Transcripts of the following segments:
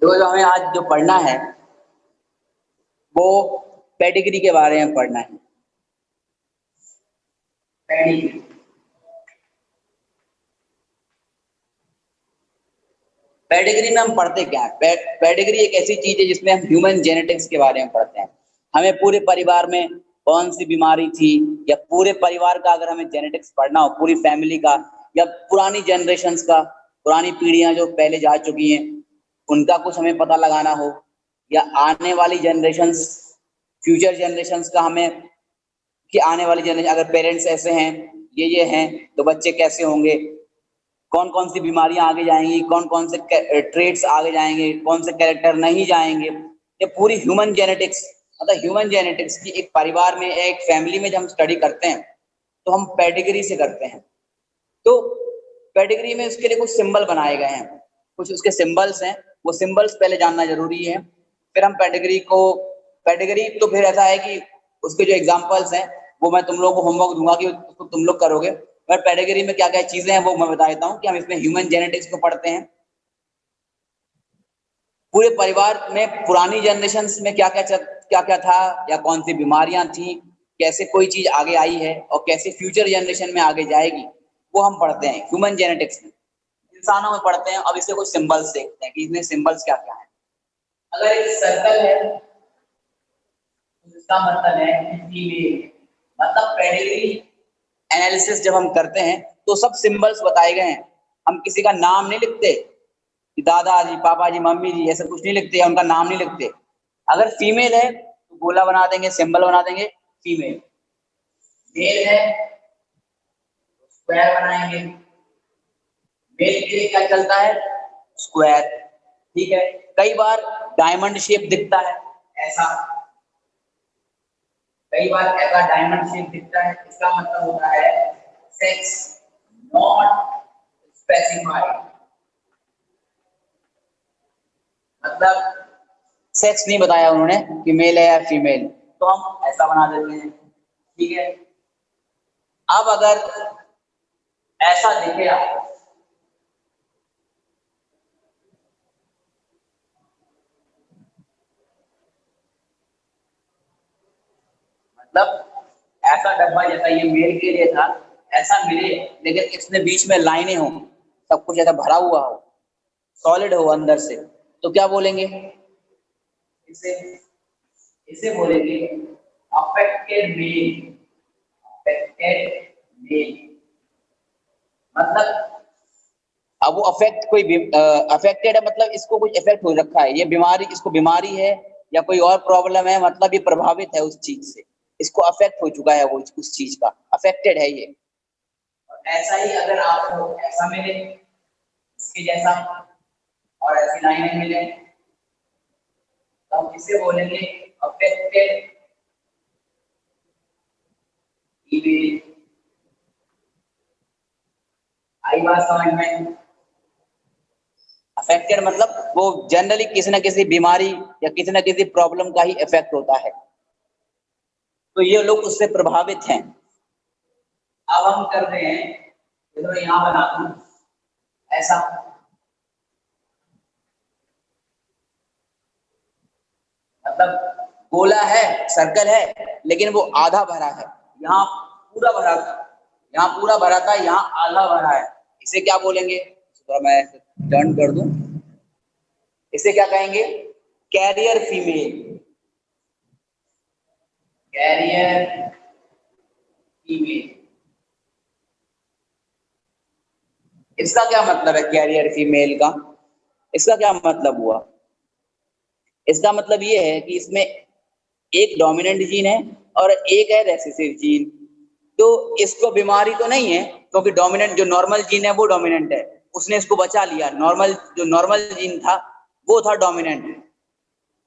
तो जो हमें आज जो पढ़ना है वो पेडिग्री के बारे में पढ़ना है। पेडिग्री पेडिग्री में हम पढ़ते क्या है? पेडिग्री एक ऐसी चीज है जिसमें हम ह्यूमन जेनेटिक्स के बारे में पढ़ते हैं। हमें पूरे परिवार में कौन सी बीमारी थी या पूरे परिवार का अगर हमें जेनेटिक्स पढ़ना हो, पूरी फैमिली का या पुरानी जनरेशंस का, पुरानी पीढ़ियां जो पहले जा चुकी हैं उनका कुछ हमें पता लगाना हो या आने वाली जनरेशंस, फ्यूचर जनरेशंस का हमें कि आने वाली जनरेशन अगर पेरेंट्स ऐसे हैं, ये हैं तो बच्चे कैसे होंगे, कौन कौन सी बीमारियां आगे जाएंगी, कौन कौन से ट्रेड्स आगे जाएंगे, कौन से कैरेक्टर नहीं जाएंगे। ये पूरी ह्यूमन जेनेटिक्स, मतलब ह्यूमन जेनेटिक्स की एक परिवार में, एक फैमिली में जब हम स्टडी करते हैं तो हम पेडिग्री से करते हैं। तो पेडिग्री में उसके लिए कुछ सिंबल बनाए गए हैं, कुछ उसके सिंबल्स हैं, वो सिंबल्स पहले जानना जरूरी है। फिर हम पेडिग्री तो फिर ऐसा है कि उसके जो एग्जाम्पल्स हैं वो मैं तुम लोगों को होमवर्क दूंगा कि उसको तुम लोग करोगे। पर पेडिग्री में क्या क्या चीजें हैं वो मैं बता देता हूँ कि हम इसमें ह्यूमन जेनेटिक्स को पढ़ते हैं। पूरे परिवार में पुरानी जनरेशंस में क्या क्या था या कौन सी बीमारियां थी, कैसे कोई चीज आगे आई है और कैसे फ्यूचर जनरेशन में आगे जाएगी, वो हम पढ़ते हैं ह्यूमन जेनेटिक्स में। इंसानों में पढ़ते हैं। अब इसके कुछ सिंबल्स देखते हैं कि इसमें सिंबल्स क्या क्या है। अगर एक सर्कल है तो इसका मतलब है फीमेल, मतलब पेडिग्री एनालिसिस जब हम करते हैं तो सब सिंबल्स बताए गए हैं। हम किसी का नाम नहीं लिखते कि दादाजी, पापा जी, मम्मी जी, ऐसा कुछ नहीं लिखते, उनका नाम नहीं लिखते। अगर फीमेल है तो गोला बना देंगे, सिंबल बना देंगे फीमेल। मेल है स्क्वायर बनाएंगे। मेल के लिए क्या चलता है? स्क्वायर। ठीक है। कई बार डायमंड शेप दिखता है ऐसा, कई बार ऐसा डायमंड शेप दिखता है, इसका मतलब होता है सेक्स नॉट स्पेसिफाइड, मतलब सेक्स नहीं बताया उन्होंने कि मेल है या फीमेल, तो हम ऐसा बना देते हैं। ठीक है। अब अगर ऐसा दिखे आप, मतलब ऐसा डब्बा जैसा ये मेल के लिए था ऐसा मिले, लेकिन इसमें बीच में लाइनें हो, सब कुछ ऐसा भरा हुआ हो, सॉलिड हो अंदर से, तो क्या बोलेंगे? इसे इसे बोलेंगे अफेक्टेड मेल। अफेक्टेड मेल मतलब अब वो अफेक्टेड है, मतलब इसको कुछ इफेक्ट हो रखा है, ये बीमारी, इसको बीमारी है या कोई और प्रॉब्लम है, मतलब ये प्रभावित है उस चीज से, इसको अफेक्ट हो चुका है वो उस चीज का, अफेक्टेड है ये। और ऐसा ही अगर आपको ऐसा मिले इसके जैसा और ऐसी लाइनें मिले तो हम इसे बोलेंगे अफेक्टेड इमेज। आई बात समझ में? अफेक्टेड मतलब वो जनरली किसी न किसी बीमारी या किसी न किसी प्रॉब्लम का ही इफेक्ट होता है, तो ये लोग उससे प्रभावित हैं। अब हम कर रहे हैं, तो यहां बना दूं ऐसा, मतलब गोला है, सर्कल है, लेकिन वो आधा भरा है, यहाँ पूरा भरा था, यहाँ पूरा भरा था, यहाँ आधा भरा है। इसे क्या बोलेंगे? थोड़ा मैं टर्न कर दूं, इसे क्या कहेंगे? Carrier female. कैरियर फीमेल, इसका क्या मतलब है कैरियर फीमेल का? इसका क्या मतलब हुआ? इसका मतलब ये है कि इसमें एक डोमिनेंट जीन है और एक है रेसेसिव जीन। तो इसको बीमारी तो नहीं है, क्योंकि डोमिनेंट जो नॉर्मल जीन है वो डोमिनेंट है, उसने इसको बचा लिया। जो नॉर्मल जीन था वो था डोमिनेंट,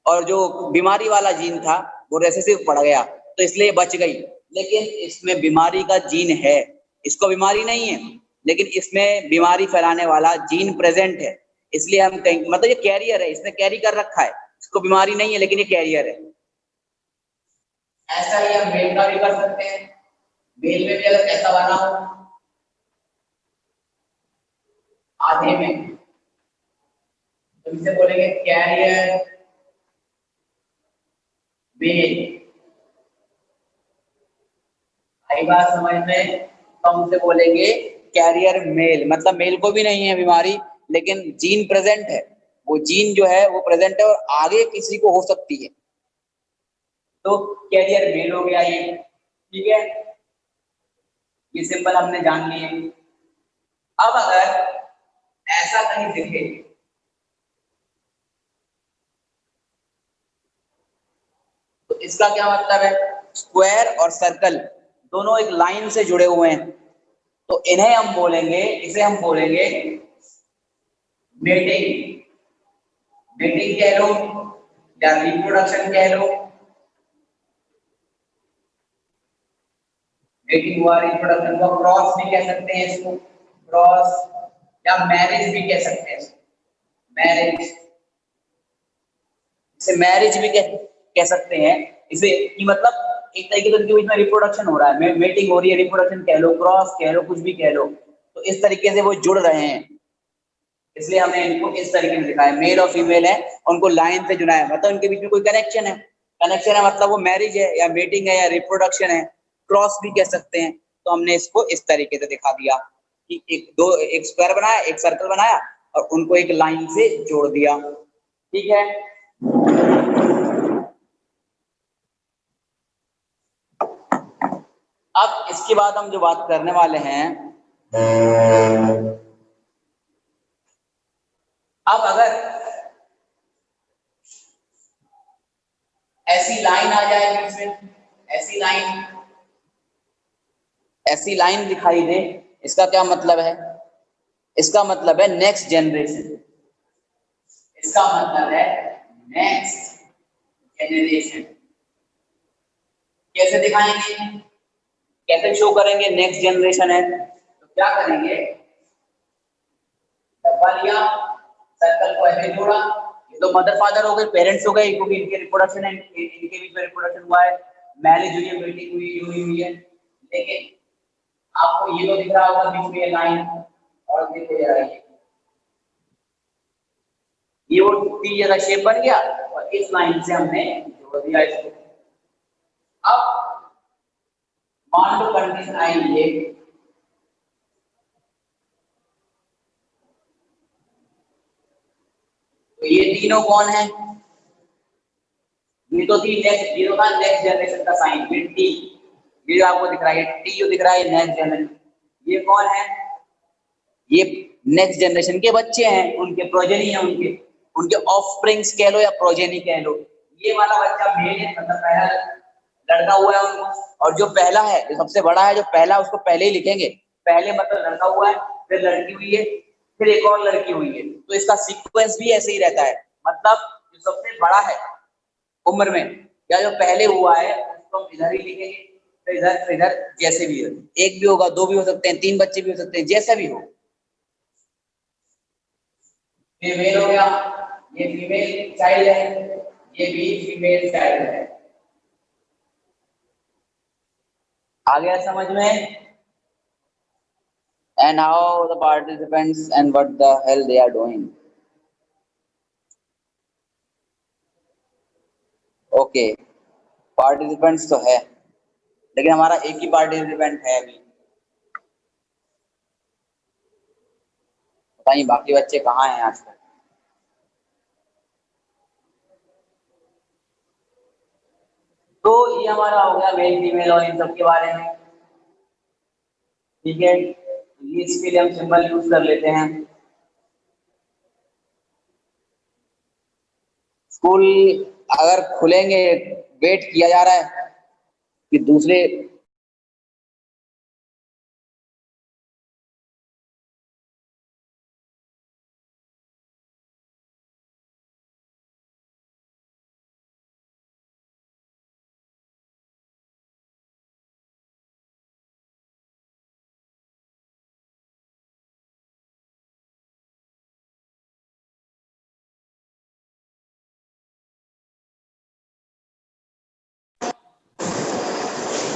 और जो बीमारी वाला जीन था वो रेसेसिव पड़ गया, तो इसलिए बच गई। लेकिन इसमें बीमारी का जीन है, इसको बीमारी नहीं है, लेकिन इसमें बीमारी फैलाने वाला जीन प्रेजेंट है, इसलिए हम कहेंगे, मतलब ये कैरियर है, इसने कैरी कर रखा है, इसको बीमारी नहीं है लेकिन ये कैरियर है। ऐसा ही हम मेल का भी कर सकते हैं। मेल में भी अगर ऐसा बना हो आधे में, तो इसे बोलेंगे कैरियर मेल। आई बात समझ में? तो हम उसे बोलेंगे कैरियर मेल, मतलब मेल को भी नहीं है बीमारी, लेकिन जीन प्रेजेंट है, वो जीन जो है वो प्रेजेंट है और आगे किसी को हो सकती है, तो कैरियर मेल हो गया ये। ठीक है, ये सिंबल हमने जान लिए। अब अगर ऐसा कहीं दिखे, तो इसका क्या मतलब है? स्क्वायर और सर्कल दोनों एक लाइन से जुड़े हुए हैं, तो इन्हें हम बोलेंगे, इसे हम बोलेंगे मेटिंग। मेटिंग कह लो या रिप्रोडक्शन कह लो। मेटिंग हुआ, रिप्रोडक्शन हुआ, क्रॉस भी कह सकते हैं इसको, क्रॉस, या मैरिज भी कह सकते हैं इसको, मैरिज। इसे मैरिज भी कह सकते हैं इसे, कि मतलब एक तरीके से उनके बीच में रिप्रोडक्शन हो रहा है, मेटिंग हो रही है, रिप्रोडक्शन कह लो, क्रॉस कह लो, कुछ भी कह लो, तो इस तरीके से वो जुड़ रहे हैं, इसलिए हमने इनको इस तरीके से लिखा है। मेल और फीमेल है, उनको लाइन से जुड़ा है, मतलब उनके बीच में कोई कनेक्शन है, कनेक्शन है मतलब वो मैरिज है या मीटिंग है या रिप्रोडक्शन है, क्रॉस भी कह सकते हैं। तो हमने इसको इस तरीके से दिखा दिया कि एक स्क्वायर बनाया, एक सर्कल बनाया और उनको एक लाइन से जोड़ दिया। ठीक है, अब इसके बाद हम जो बात करने वाले हैं, अब अगर ऐसी लाइन आ जाए बीच में, ऐसी लाइन दिखाई दे, इसका क्या मतलब है? इसका मतलब है नेक्स्ट जनरेशन, इसका मतलब है नेक्स्ट जनरेशन। कैसे दिखाएंगे, कैसे शो करेंगे नेक्स्ट जनरेशन है? तो क्या करेंगे, डब्बा लिया, सर्कल को ऐसे जोड़ा, ये तो मदर फादर हो गए, पेरेंट्स हो गए, क्योंकि इनके रिप्रोडक्शन है, इनके बीच में रिप्रोडक्शन हुआ है, मैरिज हुई है, मीटिंग हुई है। लेकिन आपको ये तो दिख रहा होगा बीच में लाइन, और देखो जरा ये वो टी जगह शेप बन गया और इस लाइन से हमने जोड़ दिया इसको। अब मान लो कंडीशन आई ये, तो ये तीनों कौन है? ये तो थी नेक्स्ट, ये तो था नेक्स्ट जनरेशन का साइन, ये टी, ये जो आपको दिख रहा है टी जो दिख रहा है नेक्स्ट जनरेशन। ये कौन है? ये नेक्स्ट जनरेशन के बच्चे हैं, उनके प्रोजेनी है, उनके उनके ऑफस्प्रिंग्स कह लो या प्रोजेनी कह लो। ये वाला बच्चा मेल है, मतलब पहला लड़का हुआ है उनको, और जो पहला है, जो सबसे बड़ा है, जो पहला, उसको पहले ही लिखेंगे, पहले मतलब लड़का हुआ है, फिर लड़की हुई है, फिर एक और लड़की हुई है, तो इसका सीक्वेंस भी ऐसे ही रहता है। मतलब जो सबसे बड़ा है उम्र में, या जो पहले हुआ है, उसको हम इधर ही लिखेंगे, फिर इधर, फिर इधर, जैसे भी हो, एक भी होगा, दो भी हो सकते हैं, तीन बच्चे भी हो सकते हैं, जैसा भी हो। ये मेल हो गया, ये फीमेल चाइल्ड है, ये भी फीमेल चाइल्ड है। आ गया समझ में? And how the participants and what the hell they are doing. Okay, participants तो है, लेकिन हमारा एक ही पार्टिसिपेंट है अभी, पता नहीं बाकी बच्चे कहाँ हैं आजकल। तो ये हमारा हो गया मेल फीमेल और इन सब के बारे में। ठीक है, ये इसके लिए हम सिंबल यूज कर लेते हैं। स्कूल अगर खुलेंगे, वेट किया जा रहा है कि दूसरे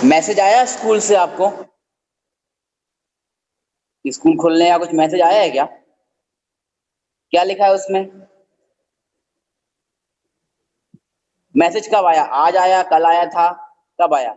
मैसेज आया स्कूल से आपको, स्कूल खुलने या कुछ मैसेज आया है क्या? क्या लिखा है उसमें? मैसेज कब आया? आज आया, कल आया था, कब आया?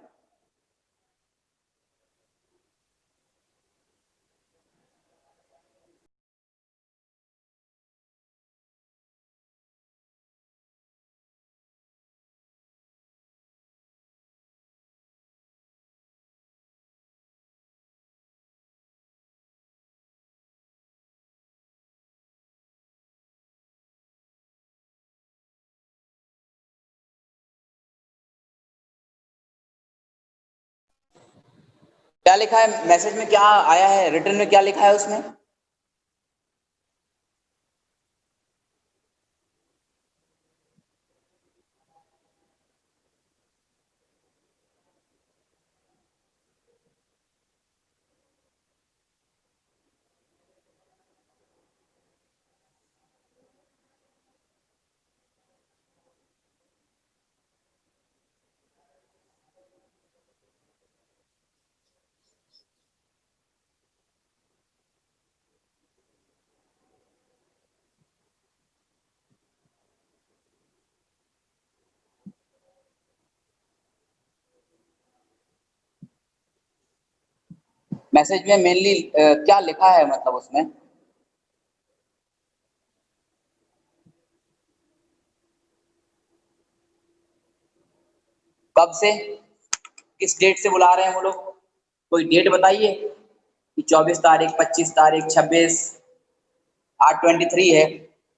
क्या लिखा है मैसेज में? क्या आया है रिटर्न में? क्या लिखा है उसमें? मैसेज में मेनली क्या लिखा है मतलब उसमें? कब से, किस डेट से बुला रहे हैं वो लोग? कोई डेट बताइए कि 24 तारीख, 25 तारीख, 26, आज 23 है,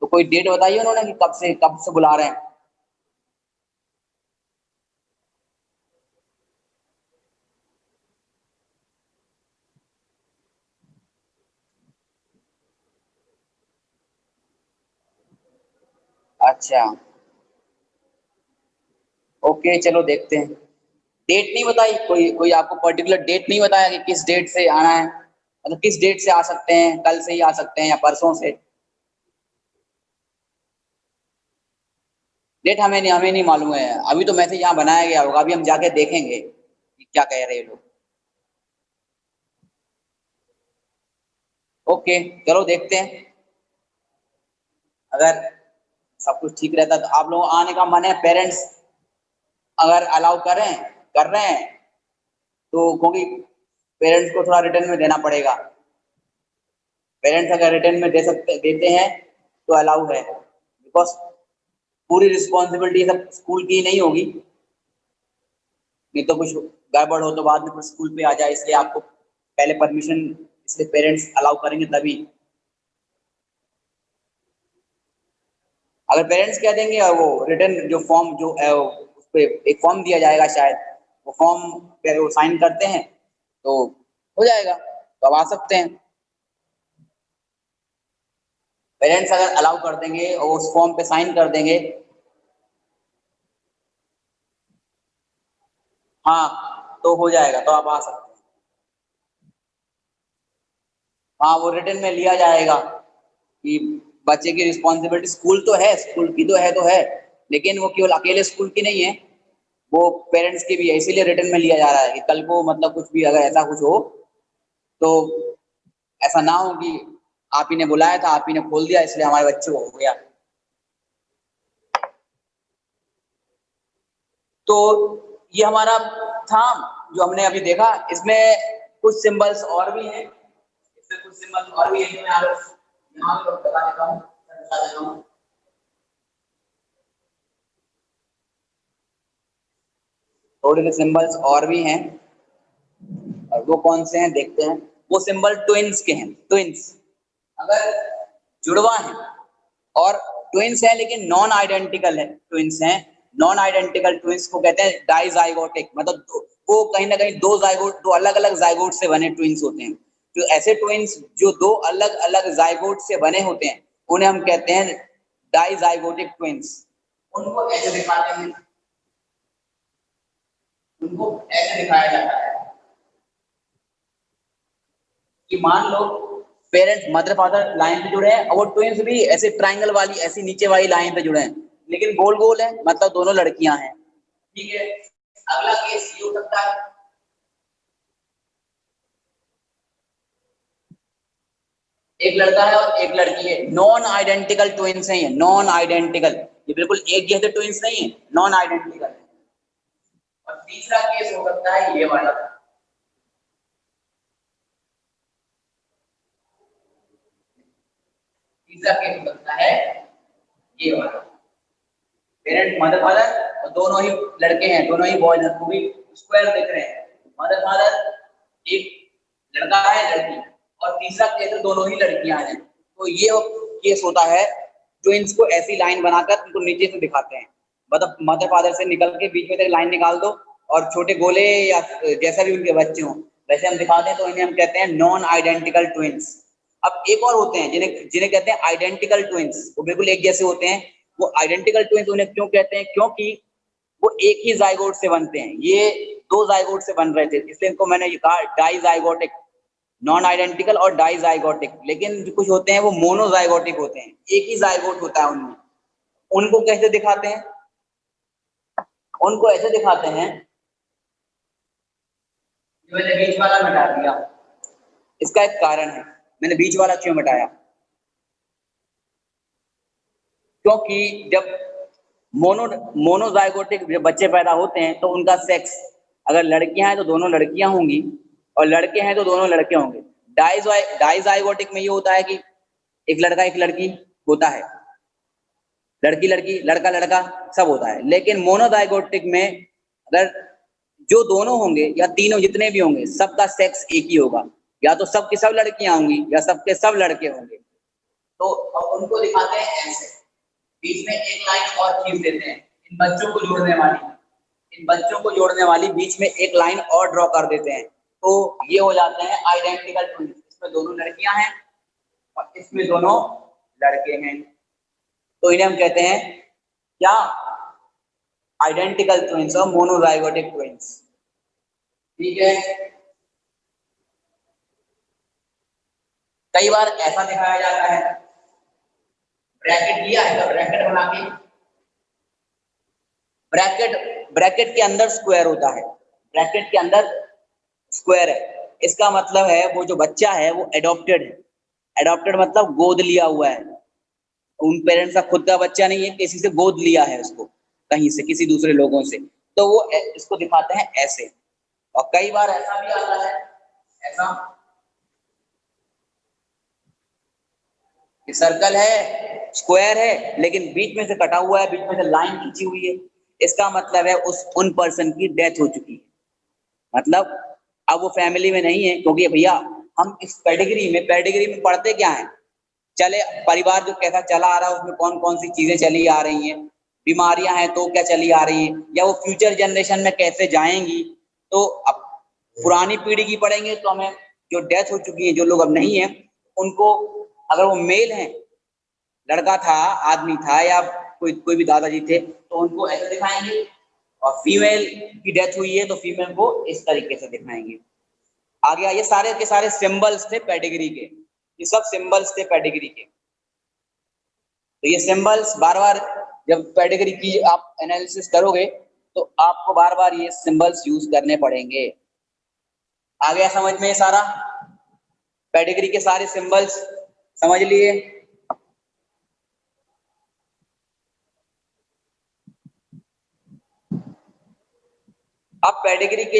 तो कोई डेट बताइए उन्होंने कि कब से बुला रहे हैं। अच्छा, ओके, चलो देखते हैं। डेट नहीं बताई? कोई कोई आपको पर्टिकुलर डेट नहीं बताया कि किस डेट से आना है, मतलब किस डेट से आ सकते हैं? कल से ही आ सकते हैं या परसों से? डेट हमें नहीं मालूम है। अभी तो मैसेज यहाँ बनाया गया होगा, अभी हम जाके देखेंगे कि क्या कह रहे हैं लोग। ओके, चलो देखते हैं। अगर सब कुछ ठीक रहता तो आप लोगों को आने का मन है, पेरेंट्स अगर अलाउ करें, कर रहे हैं, तो क्योंकि पेरेंट्स को थोड़ा रिटर्न में देना पड़ेगा। पेरेंट्स अगर रिटर्न में देते हैं तो अलाउ है, बिकॉज पूरी रिस्पॉन्सिबिलिटी सब स्कूल की नहीं होगी। नहीं तो कुछ गड़बड़ हो तो बाद में कुछ स्कूल पे आ जाए, इसलिए आपको पहले परमिशन, इसलिए पेरेंट्स अलाउ करेंगे तभी। अगर पेरेंट्स कह देंगे और वो रिटर्न जो फॉर्म जो है उस पे एक फॉर्म दिया जाएगा शायद, वो फॉर्म पे वो साइन करते हैं तो हो जाएगा, तो अब आ सकते हैं। पेरेंट्स अगर अलाउ कर देंगे और उस फॉर्म पे साइन कर देंगे। हाँ, तो हो जाएगा, तो आप आ सकते हैं। हाँ, वो रिटर्न में लिया जाएगा कि बच्चे की रिस्पॉन्सिबिलिटी, स्कूल तो है, स्कूल की तो है, लेकिन वो केवल अकेले स्कूल की नहीं है, वो पेरेंट्स की भी है, इसीलिए रिटर्न में लिया जा रहा है कि कल को मतलब कुछ भी अगर ऐसा कुछ हो तो ऐसा ना हो कि आप ही ने बुलाया था, आप ही ने खोल दिया, इसलिए हमारे बच्चे को हो गया। तो ये हमारा था जो हमने अभी देखा। इसमें कुछ सिंबल्स और भी हैं, इसमें कुछ सिंबल्स और भी हैं जो मैं यहाँ पे बता देता हूँ, बता देता हूँ। थोड़े से सिंबल्स और भी हैं, और वो कौन से हैं देखते हैं। वो सिंबल ट्विंस के हैं, ट्विंस। अगर जुड़वा है और ट्विंस है लेकिन नॉन आइडेंटिकल है, ट्विंस हैं, नॉन आइडेंटिकल ट्विंस को कहते हैं डाइजाइगोटिक, मतलब वो कहीं ना कहीं दो जाइगोट, दो अलग अलग जाइगोट से बने ट्विंस होते हैं। तो ऐसे ट्विंस जो दो अलग अलग जाइगोट से बने होते हैं उन्हें हम कहते हैं डाइजाइगोटिक ट्विंस। उनको ऐसे दिखाते हैं, उनको ऐसे दिखाया जाता है कि मान लो पेरेंट्स मदर फादर लाइन पे जुड़े हैं और वो ट्विंस भी ऐसे ट्रायंगल वाली ऐसी नीचे वाली लाइन पे जुड़े हैं, लेकिन गोल गोल है, मतलब दोनों लड़कियां हैं। ठीक है, अगला केस ये हो सकता है, एक लड़का है और एक लड़की है, नॉन आइडेंटिकल ट्विंस हैं, ये नॉन आइडेंटिकल। ये बिल्कुल एक जैसे ट्विंस नहीं है, नॉन आइडेंटिकल है। और तीसरा केस हो सकता है ये वाला, तीसरा केस हो सकता है ये वाला, पेरेंट मदर फादर और दोनों ही लड़के हैं, दोनों ही बॉयज हैं, पूरी स्क्वायर देख रहे हैं, मदर फादर, एक लड़का है लड़की, और तीसरा केस है दोनों ही लड़कियां हैं। तो ये केस होता है ट्विंस को ऐसी लाइन बनाकर उनको नीचे से दिखाते हैं, मतलब मदर फादर से निकल के बीच में से लाइन निकाल दो और छोटे गोले या जैसा भी उनके बच्चे हों वैसे हम दिखाते हैं, तो इन्हें हम कहते हैं नॉन आइडेंटिकल ट्विंस। अब एक और होते हैं जिन्हें जिन्हें कहते हैं आइडेंटिकल ट्विंस, वो बिल्कुल एक जैसे होते हैं। वो आइडेंटिकल ट्विंस उन्हें क्यों कहते हैं? क्योंकि वो एक ही जाइगोट से बनते हैं, ये दो जाइगोट से बन रहे थे, इसलिए इनको मैंने ये कहा डाइजाइगोटिक, नॉन आइडेंटिकल और डाइजाइगोटिक। लेकिन जो कुछ होते हैं वो मोनोजाइगोटिक होते हैं, एक ही जाइगोट होता है उनमें। उनको कैसे दिखाते हैं? उनको ऐसे दिखाते हैं, मैंने बीच वाला मिटा दिया, इसका एक कारण है, मैंने बीच वाला क्यों मिटाया? क्योंकि जब मोनोजाइगोटिक जब बच्चे पैदा होते हैं तो उनका सेक्स, अगर लड़कियां हैं तो दोनों लड़कियां होंगी और लड़के हैं तो दोनों लड़के होंगे। डाइजाइगोटिक में ये होता है कि एक लड़का एक लड़की होता है, लड़की लड़की लड़का लड़का सब होता है। लेकिन मोनोजाइगोटिक में अगर जो दोनों होंगे या तीनों जितने भी होंगे सबका सेक्स एक ही होगा, या तो सबकी सब लड़कियां होंगी या सबके सब लड़के होंगे। तो अब उनको दिखाते हैं ऐसे, बीच में एक लाइन और खींच देते हैं, इन बच्चों को जोड़ने वाली, इन बच्चों को जोड़ने वाली बीच में एक लाइन और ड्रॉ कर देते हैं, तो ये हो जाते हैं आइडेंटिकल ट्विंस। इसमें दोनों लड़कियां हैं और इसमें दोनों लड़के हैं, तो इन्हें हम कहते हैं क्या? आइडेंटिकल ट्विंस और मोनोजाइगोटिक ट्विंस। ठीक है, कई बार ऐसा दिखाया जाता है, ब्रैकेट लिया है तो ब्रैकेट बना के, ब्रैकेट के अंदर स्क्वायर होता है, ब्रैकेट के अंदर स्क्वायर है, इसका मतलब है वो जो बच्चा है वो एडॉप्टेड है। एडॉप्टेड मतलब गोद लिया हुआ है, उन पेरेंट्स का खुद का बच्चा नहीं है, किसी से गोद लिया है उसको, कहीं से किसी दूसरे लोगों से, तो वो इसको दिखाते हैं ऐसे। और कई बार ऐसा भी आता है, ऐसा सर्कल है, स्क्वायर है, लेकिन बीच में से कटा हुआ है, बीच में से लाइन खींची हुई है, इसका मतलब है उन पर्सन की डेथ हो चुकी है, मतलब अब वो फैमिली में नहीं है। क्योंकि भैया हम इस पेडिग्री में पढ़ते क्या है, चले परिवार जो कैसा चला आ रहा है उसमें कौन कौन सी चीजें चली आ रही हैं, बीमारियां हैं तो क्या चली आ रही हैं, या वो फ्यूचर जनरेशन में कैसे जाएंगी। तो अब पुरानी पीढ़ी की पढ़ेंगे तो हमें जो डेथ हो चुकी है, जो लोग अब नहीं है, उनको अगर वो मेल हैं, लड़का था, आदमी था, या कोई कोई भी दादाजी थे, तो उनको ऐसे दिखाएंगे, और फीमेल की डेथ हुई है तो फीमेल को इस तरीके से दिखाएंगे। आ गया, ये सारे के सारे सिंबल्स थे पेडिग्री के, ये सब सिंबल्स थे पेडिग्री के। तो ये सिंबल्स बार बार जब पेडिग्री की आप एनालिसिस करोगे तो आपको बार बार ये सिंबल्स यूज करने पड़ेंगे। आ गया समझ में ये सारा, पेडिग्री के सारे सिंबल्स समझ लिए? अब पेडिग्री के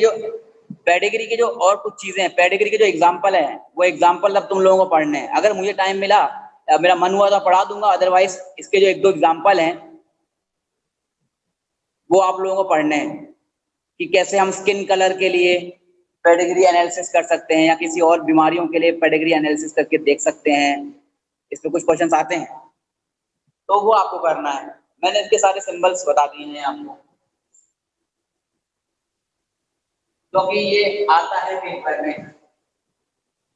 जो और कुछ चीजें हैं, पेडिग्री के जो एग्जांपल हैं, वो एग्जांपल अब तुम लोगों को पढ़ने हैं। अगर मुझे टाइम मिला, मेरा मन हुआ तो पढ़ा दूंगा, अदरवाइज इसके जो एक दो एग्जांपल हैं वो आप लोगों को पढ़ने हैं, कि कैसे हम स्किन कलर के लिए पेडिग्री एनालिसिस कर सकते हैं, या किसी और बीमारियों के लिए पेडिग्री एनालिसिस करके देख सकते हैं। इस पे कुछ क्वेश्चंस आते हैं तो वो आपको करना है। मैंने इसके सारे सिंबल्स बता दिए हैं आपको, क्योंकि ये आता है पेपर में,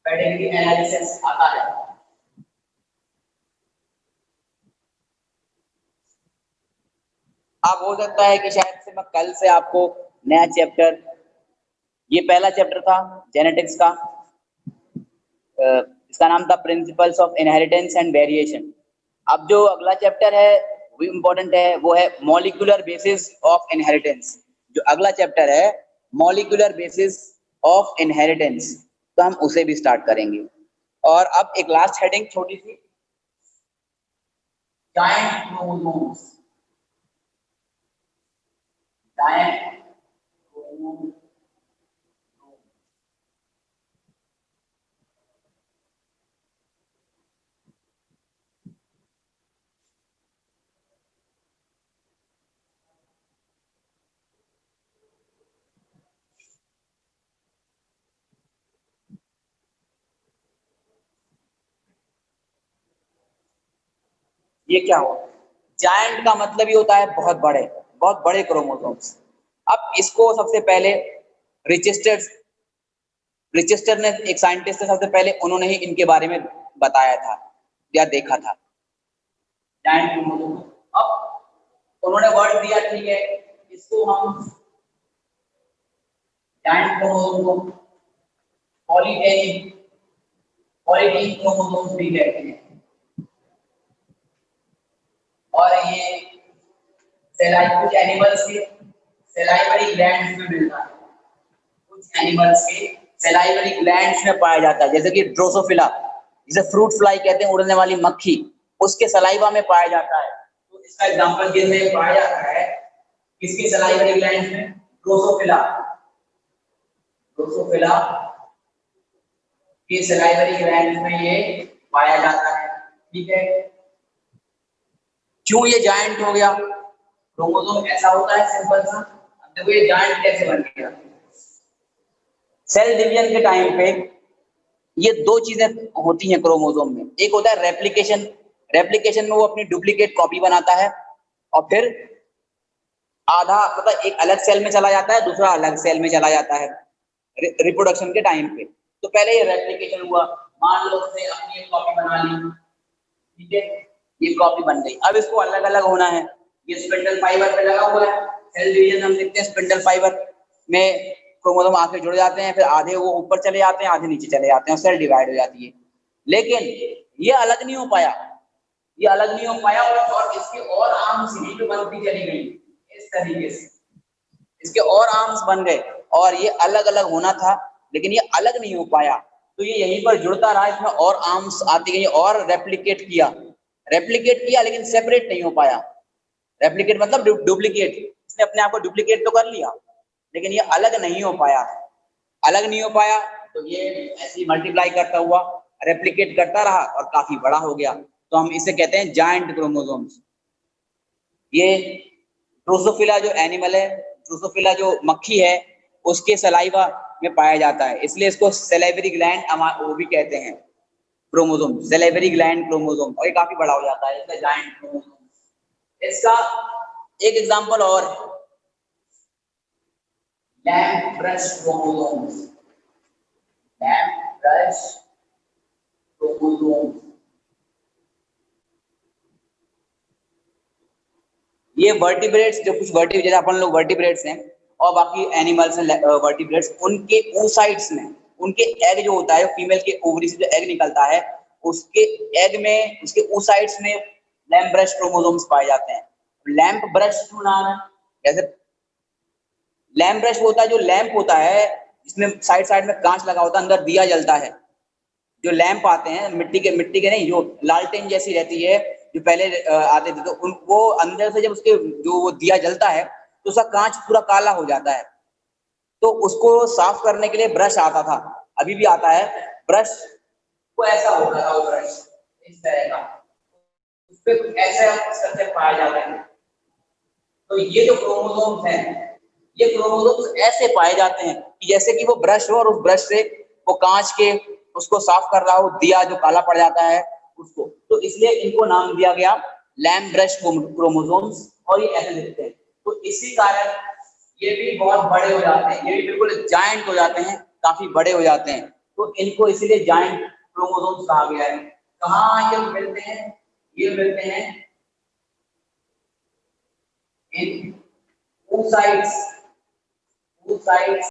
पेडिग्री एनालिसिस आता है। अब हो सकता है कि शायद से मैं कल से आपको नया चैप्टर, ये पहला चैप्टर था जेनेटिक्स का, इसका नाम था principles of inheritance and variation. अब जो अगला चैप्टर है वो इम्पोर्टेंट है, वो है मॉलिक्यूलर बेसिस ऑफ इनहेरिटेंस। जो अगला चैप्टर है मॉलिक्यूलर बेसिस ऑफ इनहेरिटेंस, तो हम उसे भी स्टार्ट करेंगे। और अब एक लास्ट हेडिंग छोटी सी, जायंट क्रोमोसोम्स। जायंट ये क्या हुआ? जायंट का मतलब ये होता है बहुत बड़े क्रोमोसोम्स। अब इसको सबसे पहले रिचेस्टर रिचेस्टर ने, एक साइंटिस्ट थे, सबसे पहले उन्होंने ही इनके बारे में बताया था या देखा था जायंट क्रोमोसोम। अब उन्होंने वर्ड दिया, ठीक है, इसको हम जायंट क्रोमोसोम को पॉलीजेनिक क्रोमोसोम्स भी कहते हैं। और ये कुछ एनिमल्स के सलाइवरी ग्लैंड्स में मिलता है, कुछ एनिमल्स के सलाइवरी ग्लैंड्स में पाया जाता है, जैसे कि ड्रोसोफिला, जिसे फ्रूट फ्लाई कहते हैं, उड़ने वाली मक्खी, उसके सलाइवा में पाया जाता है। तो इसका एग्जांपल जिनमें पाया जाता है, किसके सलाइवरी ग्लैंड्स में? ड्रोसोफिला के सलाइवरी ग्लैंड्स में ये पाया जाता है, ठीक है। क्यों ये जायंट हो गया? क्रोमोसोम ऐसा होता है सिंपल सा। अब देखो ये जायंट कैसे बन गया। सेल डिवीजन के टाइम पे ये दो चीजें होती हैं क्रोमोसोम में। एक होता है रेप्लिकेशन में वो अपनी डुप्लीकेट कॉपी बनाता है, और फिर आधा मतलब एक अलग सेल में चला जाता है, दूसरा अलग सेल में चला जाता है रिप्रोडक्शन के टाइम पे। तो पहले ये रेप्लिकेशन हुआ, मान लो उसने अपनी एक कॉपी बना ली, ठीक है, ये कॉपी बन गई। अब इसको अलग अलग होना है, ये स्पिंडल फाइबर पे लगा हुआ है। सेल डिवीजन हम देखते हैं, स्पिंडल फाइबर में क्रोमोसोम आके जुड़ जाते हैं, फिर आधे वो ऊपर चले जाते हैं, आधे नीचे चले जाते हैं, और सेल डिवाइड हो जाती है। लेकिन ये अलग नहीं हो पाया, और इसके और आर्म्स यहीं पे बनती चली गई इस तरीके से, इसके और आर्म्स बन गए, और ये अलग अलग होना था, लेकिन ये अलग नहीं हो पाया, तो ये यहीं पर जुड़ता रहा, इसमें और आर्म्स आती गई और रेप्लिकेट किया, लेकिन सेपरेट नहीं हो पाया। रेप्लिकेट मतलब डुप्लीकेट, इसने अपने आप को डुप्लीकेट तो कर लिया, लेकिन ये अलग नहीं हो पाया। तो ये ऐसे ही मल्टीप्लाई करता हुआ रेप्लिकेट करता रहा और काफी बड़ा हो गया, तो हम इसे कहते हैं जायंट क्रोमोसोम्स। ये ड्रोसोफिला जो एनिमल है, ड्रोसोफिला जो मक्खी है, उसके सलाइवा में पाया जाता है, इसलिए इसको सलाइवरी ग्लैंड वो भी कहते हैं क्रोमोसोम, सलाइवरी ग्लैंड क्रोमोसोम, और ये काफी बड़ा हो जाता है, इसका जायंट क्रोमोसोम। इसका एक एग्जांपल और लैम्प ब्रश क्रोमोसोम्स, ये वर्टिब्रेट्स, जो कुछ जैसे अपन लोग वर्टिब्रेट्स हैं और बाकी एनिमल्स हैं वर्टिब्रेट्स, उनके oocytes में, उनके एग जो होता है, फीमेल के ओवरी से जो एग निकलता है, उसके एग में, उसके oocytes में लैम्प ब्रश क्रोमोसोम्स पाए जाते हैं। लैम्प ब्रश क्यों नाम है? जैसे लैम्प ब्रश होता है, जो लैंप होता है जिसमें साइड साइड में कांच लगा होता है, अंदर दिया जलता है। जो लैंप आते हैं मिट्टी के नहीं, जो लालटेन जैसी रहती है, जो पहले आते थे, तो वो अंदर से जब उसके जो वो दिया जलता है, तो उसका कांच पूरा काला हो जाता है। तो उसको साफ करने के लिए ब्रश आता था, अभी भी आता है ब्रश, वो ऐसा होता था, वो ब्रश इस तरह का, उस पे कुछ ऐसा स्ट्रक्चर पाया जाता है। तो ये जो क्रोमोसोम्स हैं, ये क्रोमोसोम्स ऐसे पाए जाते हैं कि जैसे कि वो ब्रश हो, और उस ब्रश से वो कांच के उसको साफ कर रहा हो, दिया जो काला पड़ जाता है उसको, तो इसलिए इनको नाम दिया गया लैम्प ब्रश क्रोमोसोम्स, और ये ऐसे दिखते हैं। तो इसी कारण ये भी बहुत बड़े हो जाते हैं, ये भी बिल्कुल जायंट हो जाते हैं, काफी बड़े हो जाते हैं, तो इनको इसलिए जायंट क्रोमोसोम्स कहा गया है। कहाँ ये मिलते हैं? ये मिलते हैं इन oocytes